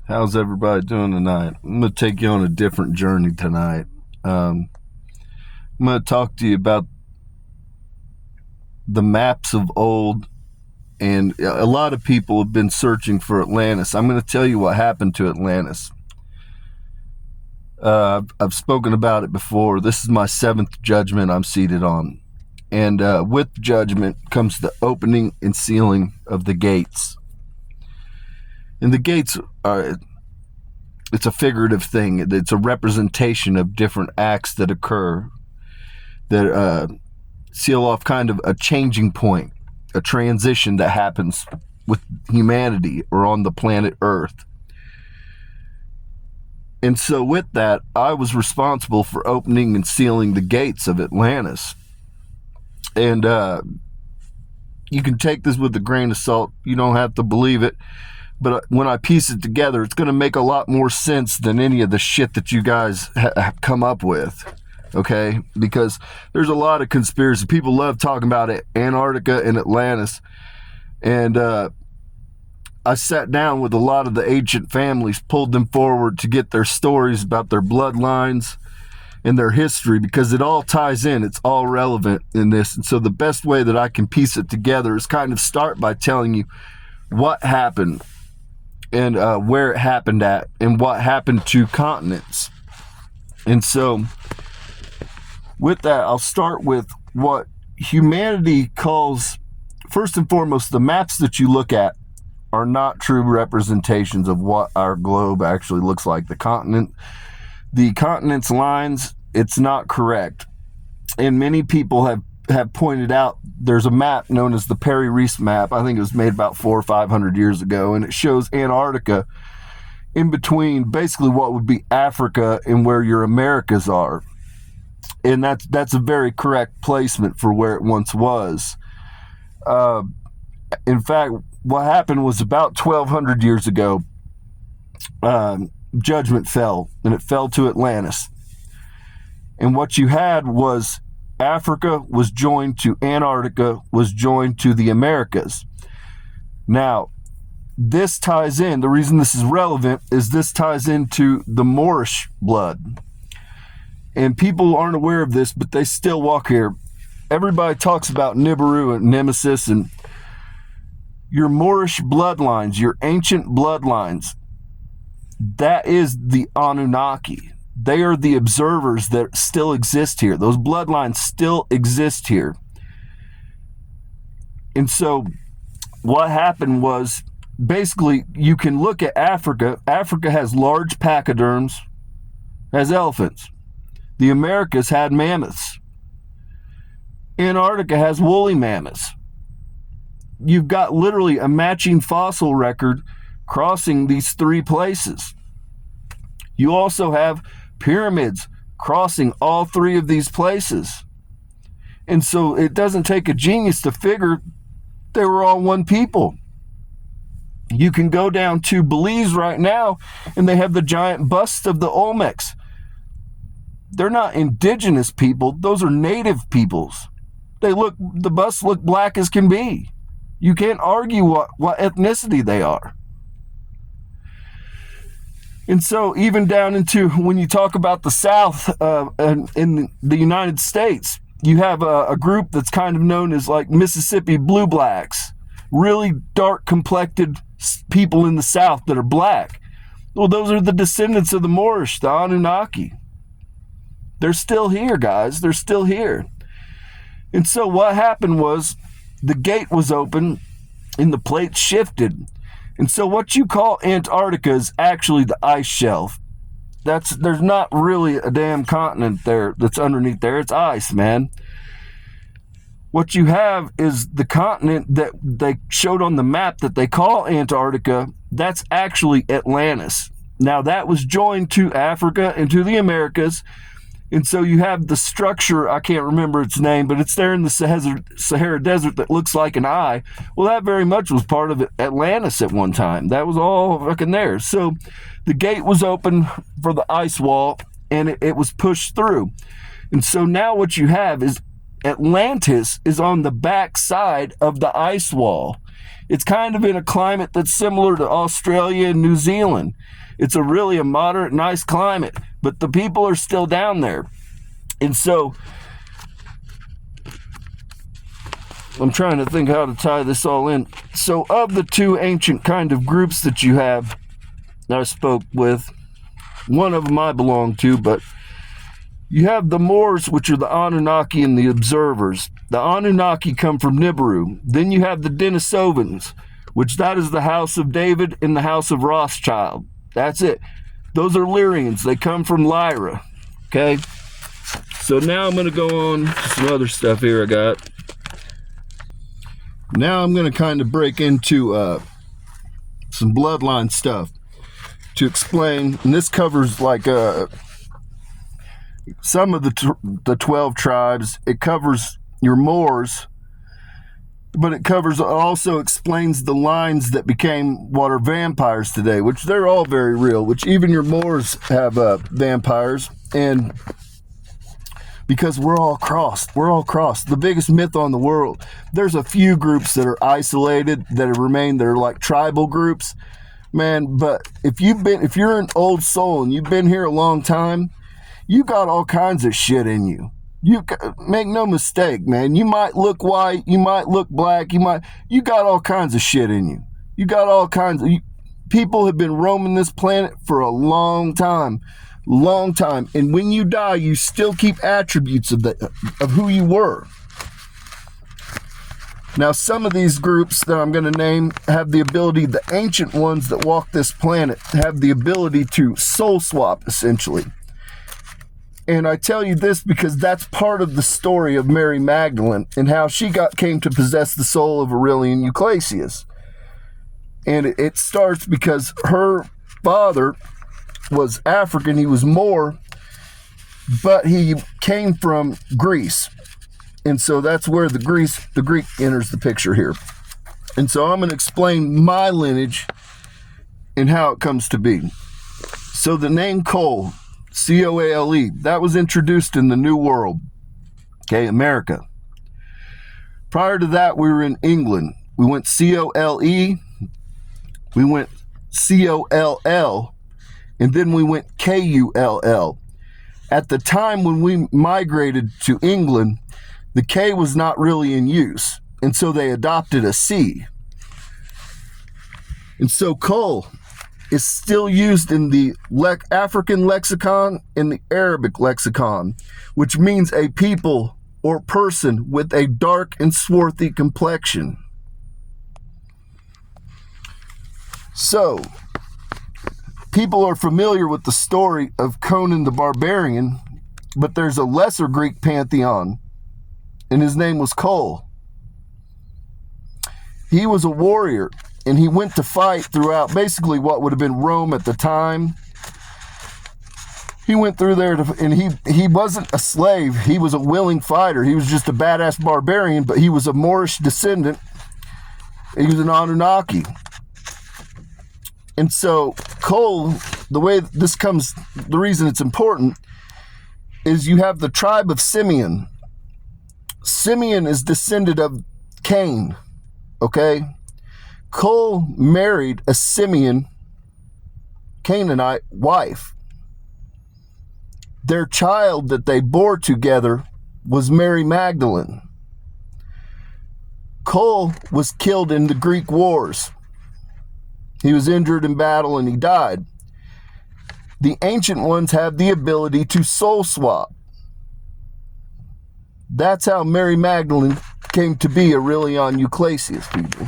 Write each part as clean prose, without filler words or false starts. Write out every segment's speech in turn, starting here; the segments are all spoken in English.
How's everybody doing tonight? I'm going to take you on a different journey tonight. I'm going to talk to you about the maps of old, and a lot of people have been searching for Atlantis. I'm going to tell you what happened to Atlantis. I've spoken about it before. This is my seventh judgment I'm seated on. And with judgment comes the opening and sealing of the gates. And the gates are, it's a figurative thing. It's a representation of different acts that occur that seal off kind of a changing point, a transition that happens with humanity or on the planet Earth. And so with that, I was responsible for opening and sealing the gates of Atlantis. And you can take this with a grain of salt. You don't have to believe it. But when I piece it together, it's going to make a lot more sense than any of the shit that you guys have come up with. Okay? Because there's a lot of conspiracy. People love talking about it, Antarctica and Atlantis. And I sat down with a lot of the ancient families, pulled them forward to get their stories about their bloodlines and their history, because it all ties in. It's all relevant in this. And so the best way that I can piece it together is kind of start by telling you what happened and where it happened at and what happened to continents. And so with that, I'll start with what humanity calls, first and foremost, the maps that you look at are not true representations of what our globe actually looks like. The continent's lines, it's not correct. And many people have pointed out there's a map known as the Perry-Reese map. I think it was made about 400 or 500 years ago, and it shows Antarctica in between basically what would be Africa and where your Americas are. And that's a very correct placement for where it once was. In fact, what happened was about 1,200 years ago, judgment fell, and it fell to Atlantis. And what you had was Africa was joined to Antarctica, was joined to the Americas. Now, this ties in, the reason this is relevant is this ties into the Moorish blood. And people aren't aware of this, but they still walk here. Everybody talks about Nibiru and Nemesis and your Moorish bloodlines, your ancient bloodlines. That is the Anunnaki. They are the observers that still exist here. Those bloodlines still exist here. And so what happened was, basically, you can look at Africa. Africa has large pachyderms, has elephants. The Americas had mammoths. Antarctica has woolly mammoths. You've got literally a matching fossil record crossing these three places. You also have pyramids crossing all three of these places. And so it doesn't take a genius to figure they were all one people. You can go down to Belize right now, and they have the giant busts of the Olmecs. They're not indigenous people. Those are native peoples. The busts look black as can be. You can't argue what ethnicity they are. And so even down into when you talk about the South in the United States, you have a group that's kind of known as like Mississippi Blue Blacks, really dark complected people in the South that are black. Well, those are the descendants of the Moorish, the Anunnaki. They're still here, guys. They're still here. And so what happened was the gate was open and the plates shifted. And so what you call Antarctica is actually the ice shelf. There's not really a damn continent there that's underneath there. It's ice, man. What you have is the continent that they showed on the map that they call Antarctica. That's actually Atlantis. Now that was joined to Africa and to the Americas. And so you have the structure, I can't remember its name, but it's there in the Sahara Desert that looks like an eye. Well, that very much was part of Atlantis at one time. That was all fucking there. So the gate was open for the ice wall, and it was pushed through. And so now what you have is Atlantis is on the back side of the ice wall. It's kind of in a climate that's similar to Australia and New Zealand. It's a moderate, nice climate, but the people are still down there. And so I'm trying to think how to tie this all in. So of the two ancient kind of groups that you have that I spoke with, one of them I belong to, but you have the Moors, which are the Anunnaki and the Observers. The Anunnaki come from Nibiru. Then you have the Denisovans, which that is the house of David and the house of Rothschild. That's it. Those are Lyrians. They come from Lyra. Okay? So now I'm going to go on to some other stuff here I got. Now I'm going to kind of break into some bloodline stuff to explain, and this covers like some of the 12 tribes. It covers your Moors, but it also explains the lines that became what are vampires today, which they're all very real, which even your Moors have vampires. And because we're all crossed. The biggest myth on the world. There's a few groups that are isolated that have remained. They're like tribal groups, man. But if you're an old soul and you've been here a long time, you got all kinds of shit in you. You make no mistake, man. You might look white, you might look black, you got all kinds of shit in you. You got all kinds of people have been roaming this planet for a long time. And when you die, you still keep attributes of who you were. Now, some of these groups that I'm going to name have the ability, the ancient ones that walk this planet, have the ability to soul swap, essentially. And I tell you this because that's part of the story of Mary Magdalene and how she came to possess the soul of Aurelian Euclasius. And it starts because her father was African, he was Moor, but he came from Greece. And so that's where the Greek enters the picture here. And so I'm going to explain my lineage and how it comes to be. So the name Cole, C-O-A-L-E, that was introduced in the New World, okay, America. Prior to that, we were in England. We went C-O-L-E, we went C-O-L-L, and then we went K-U-L-L. At the time when we migrated to England, the K was not really in use, and so they adopted a C. And so Kol is still used in the African lexicon and the Arabic lexicon, which means a people or person with a dark and swarthy complexion. So, people are familiar with the story of Conan the Barbarian, but there's a lesser Greek pantheon, and his name was Kol. He was a warrior, and he went to fight throughout basically what would have been Rome at the time. He went through there, and he wasn't a slave. He was a willing fighter. He was just a badass barbarian, but he was a Moorish descendant. He was an Anunnaki. And so Kol, the way this comes, the reason it's important is you have the tribe of Simeon. Simeon is descended of Cain, okay? Kol married a Simeon Canaanite wife. Their child that they bore together was Mary Magdalene. Kol was killed in the Greek wars. He was injured in battle and he died. The ancient ones have the ability to soul swap. That's how Mary Magdalene came to be Aurelian Euclasius, people.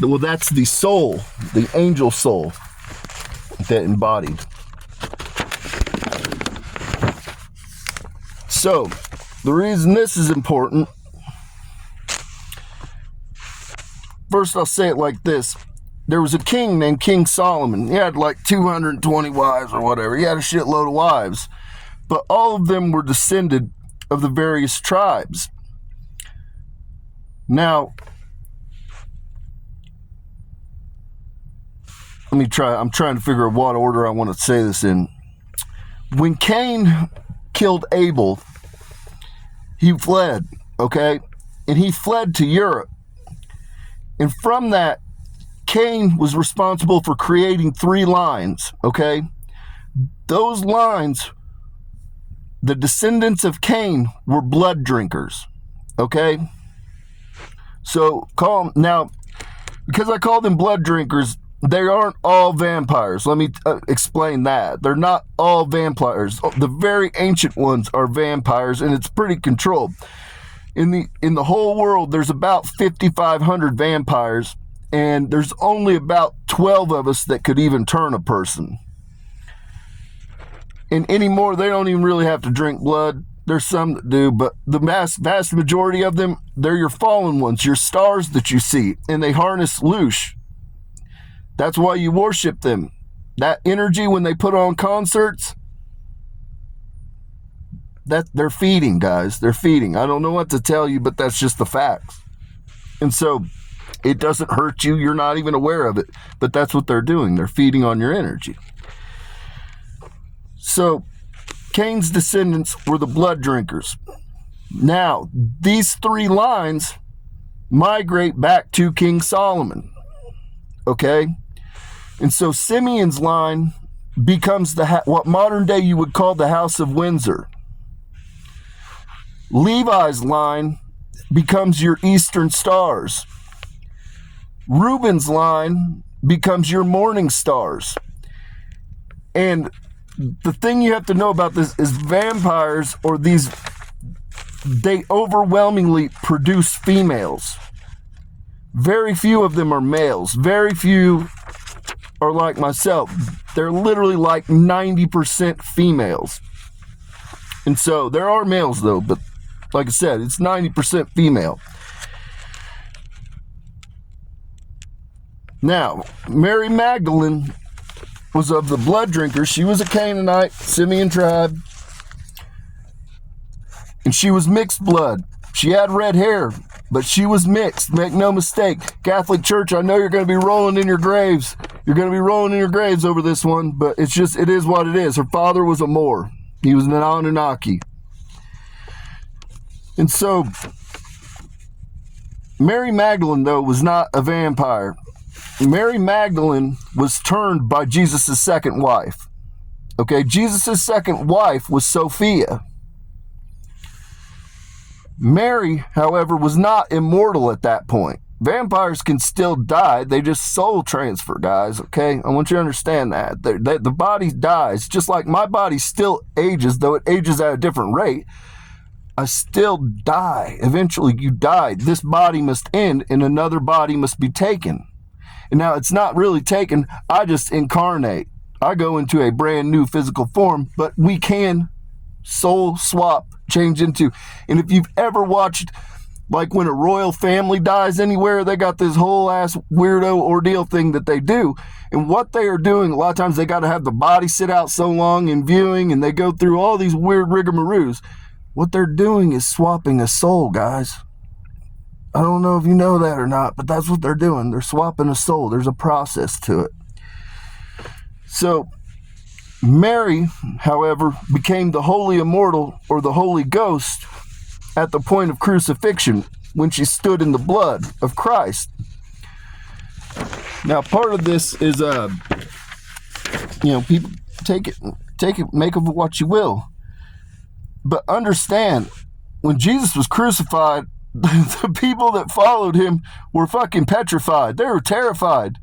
Well, that's the soul, the angel soul that embodied. So, the reason this is important, first I'll say it like this. There was a king named King Solomon. He had like 220 wives or whatever. He had a shitload of wives. But all of them were descended of the various tribes. Now, I'm trying to figure out what order I want to say this in. When Cain killed Abel, he fled, okay? And he fled to Europe. And from that, Cain was responsible for creating 3 lines, okay? Those lines, the descendants of Cain were blood drinkers, okay? So now, because I call them blood drinkers, they aren't all vampires. Let me explain that. They're not all vampires. The very ancient ones are vampires, and it's pretty controlled. In the whole world, there's about 5,500 vampires, and there's only about 12 of us that could even turn a person. And anymore, they don't even really have to drink blood. There's some that do, but the vast majority of them, they're your fallen ones, your stars that you see, and they harness loosh. That's why you worship them. That energy when they put on concerts, that they're feeding, guys. They're feeding. I don't know what to tell you, but that's just the facts. And so it doesn't hurt you. You're not even aware of it, but that's what they're doing. They're feeding on your energy. So Cain's descendants were the blood drinkers. Now, these 3 lines migrate back to King Solomon. Okay? And so Simeon's line becomes what modern day you would call the House of Windsor. Levi's line becomes your Eastern Stars. Reuben's line becomes your Morning Stars. And the thing you have to know about this is vampires, or these, they overwhelmingly produce females. Very few of them are males. Very few are like myself. They're literally like 90% females. And so there are males though, but like I said, it's 90% female. Now, Mary Magdalene was of the blood drinkers. She was a Canaanite, Simeon tribe. And she was mixed blood. She had red hair, but she was mixed. Make no mistake. Catholic Church, I know you're going to be rolling in your graves. You're going to be rolling in your graves over this one, but it is what it is. Her father was a Moor. He was an Anunnaki. And so, Mary Magdalene, though, was not a vampire. Mary Magdalene was turned by Jesus' second wife. Okay, Jesus' second wife was Sophia. Mary, however, was not immortal at that point. Vampires can still die. They just soul transfer, guys, okay? I want you to understand that. The body dies, just like my body still ages, though it ages at a different rate. I still die. Eventually, you die. This body must end, and another body must be taken. And now, it's not really taken. I just incarnate. I go into a brand new physical form, but we can soul swap, change into. And if you've ever watched, like when a royal family dies anywhere, they got this whole ass weirdo ordeal thing that they do. And what they are doing, a lot of times they got to have the body sit out so long in viewing, and they go through all these weird rigmaroles. What they're doing is swapping a soul, guys. I don't know if you know that or not, but that's what they're doing. They're swapping a soul. There's a process to it. So, Mary, however, became the Holy Immortal, or the Holy Ghost, at the point of crucifixion, when she stood in the blood of Christ. Now, part of this is, people take it, make of it what you will. But understand, when Jesus was crucified, the people that followed him were fucking petrified. They were terrified.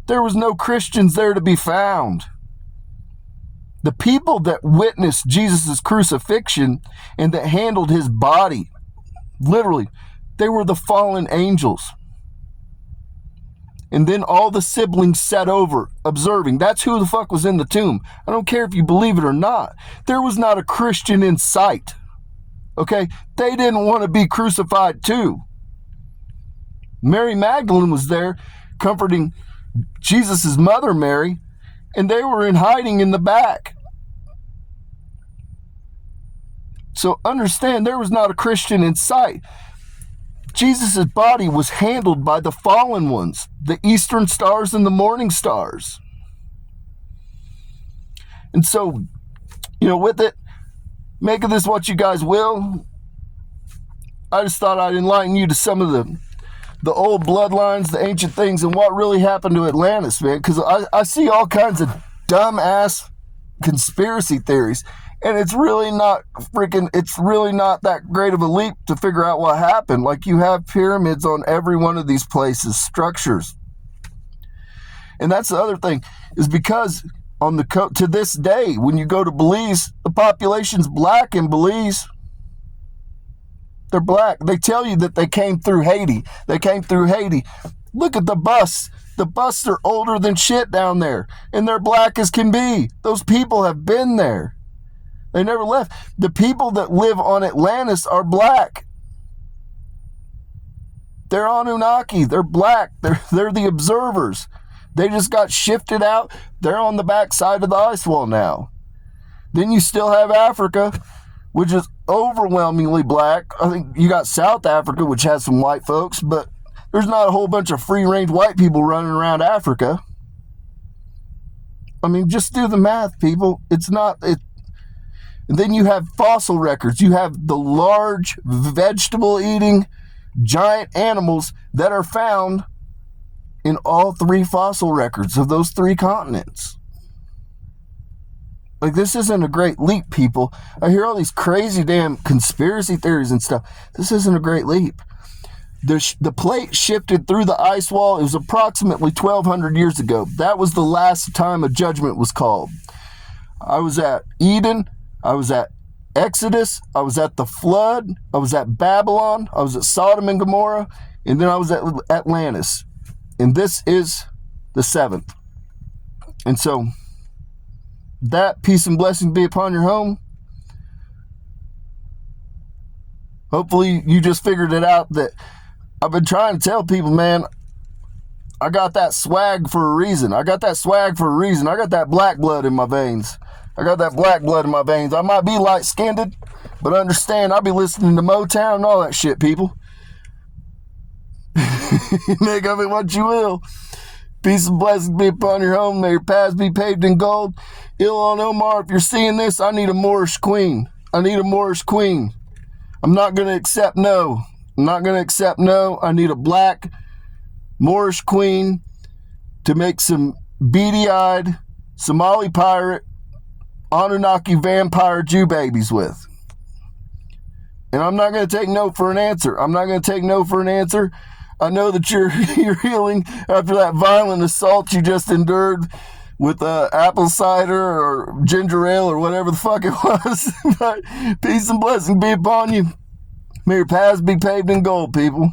There was no Christians there to be found. The people that witnessed Jesus' crucifixion and that handled his body, literally, they were the fallen angels. And then all the siblings sat over, observing. That's who the fuck was in the tomb. I don't care if you believe it or not. There was not a Christian in sight. Okay? They didn't want to be crucified too. Mary Magdalene was there comforting Jesus' mother, Mary, and they were in hiding in the back. So understand, there was not a Christian in sight. Jesus' body was handled by the fallen ones, the Eastern Stars and the Morning Stars. And so, with it, make of this what you guys will. I just thought I'd enlighten you to some of the old bloodlines, the ancient things, and what really happened to Atlantis, man. Because I see all kinds of dumbass conspiracy theories, and it's really not that great of a leap to figure out what happened. Like, you have pyramids on every one of these places, structures. And that's the other thing, is because on the to this day, when you go to Belize, the population's black in Belize. They're black. They tell you that they came through Haiti. Look at the busts. The busts are older than shit down there, and they're black as can be. Those people have been there. They never left. The people that live on Atlantis are black. They're Anunnaki. They're black. They're the observers. They just got shifted out. They're on the back side of the ice wall now. Then you still have Africa, which is overwhelmingly black. I think you got South Africa, which has some white folks, but there's not a whole bunch of free-range white people running around Africa. I mean, just do the math, people. It's not... And then you have fossil records. You have the large vegetable-eating giant animals that are found in all three fossil records of those three continents. Like, this isn't a great leap, people. I hear all these crazy damn conspiracy theories and stuff. This isn't a great leap. The plate shifted through the ice wall. It was approximately 1,200 years ago. That was the last time a judgment was called. I was at Eden. I was at Exodus. I was at the flood. I was at Babylon. I was at Sodom and Gomorrah. And then I was at Atlantis. And this is the 7th. And so, that peace and blessing be upon your home. Hopefully you just figured it out that I've been trying to tell people, man, I got that swag for a reason. I got that black blood in my veins. I might be light-skinned, but understand, I'll be listening to Motown and all that shit, people. Make of it what you will. Peace and blessings be upon your home. May your paths be paved in gold. Ilhan Omar, if you're seeing this, I need a Moorish queen. I'm not going to accept no. I need a black Moorish queen to make some beady-eyed Somali pirate Anunnaki vampire Jew babies with. And I'm not going to take no for an answer. I know that you're healing after that violent assault you just endured with apple cider or ginger ale or whatever the fuck it was. But peace and blessing be upon you. May your paths be paved in gold, people.